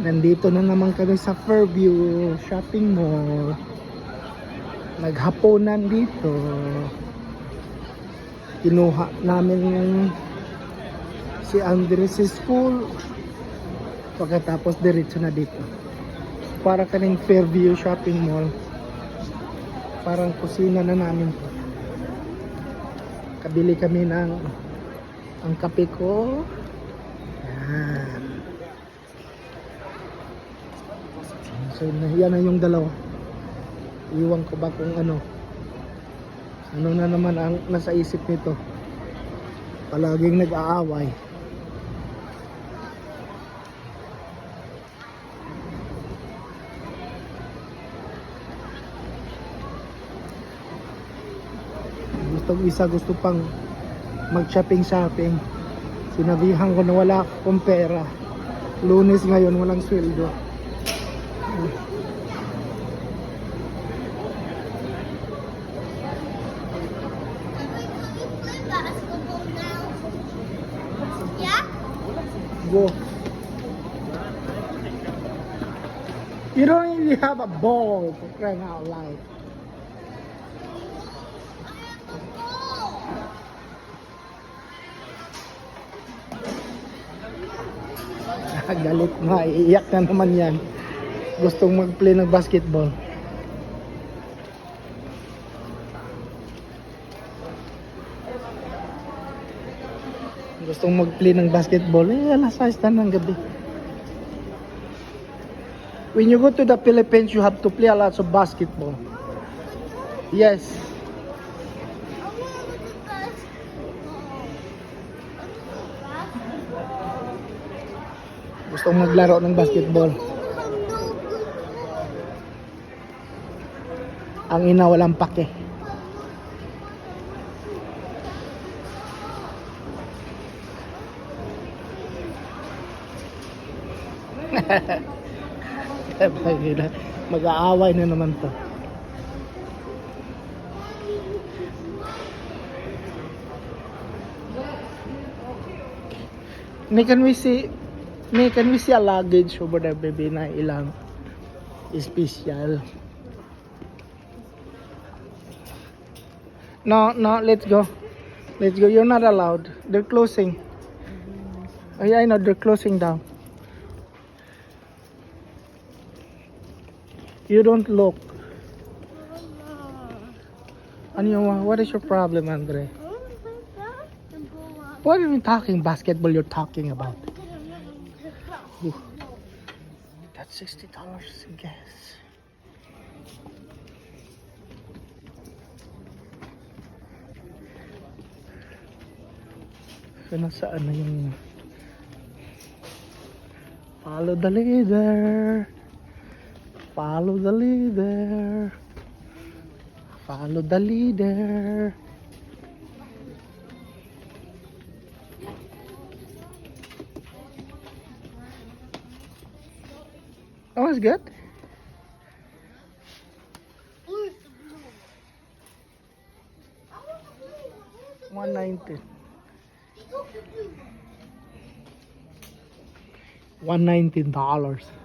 Nandito na naman kami sa Fairview Shopping Mall. Naghaponan dito. Kinuha namin si Andres sa school. Pagkatapos diretso na dito. Para kaning Fairview Shopping Mall. Parang kusina na namin to. Kabili kami ng ang kape ko. Yan. So yan na yung dalawa. Iwan ko ba kung ano na naman ang nasa isip nito. Palaging nag-aaway. Gusto pang mag-shopping. Sinabihan ko na wala akong pera. Lunes ngayon, walang sweldo. Go. You don't even have a ball for crying out loud. Galit na, iiyak na naman yan. Gustong mag-play ng basketball. Gustong mag-play ng basketball. Alas 6 na ng gabi. When you go to the Philippines, you have to play a lot of basketball. Yes. Gustong maglaro ng basketball. Ang ina walang pake. Mag-aaway na naman to. Can we see a luggage over there, baby, na ilang special? No, let's go. You're not allowed. They're closing. Oh yeah, I know, they're closing down. You don't look. What is your problem, Andre? What are you talking basketball you're talking about? Ooh. That's $60 in gas. So nasaan na yung follow the leader. Follow the leader. Follow the leader. That was good. $119. $119.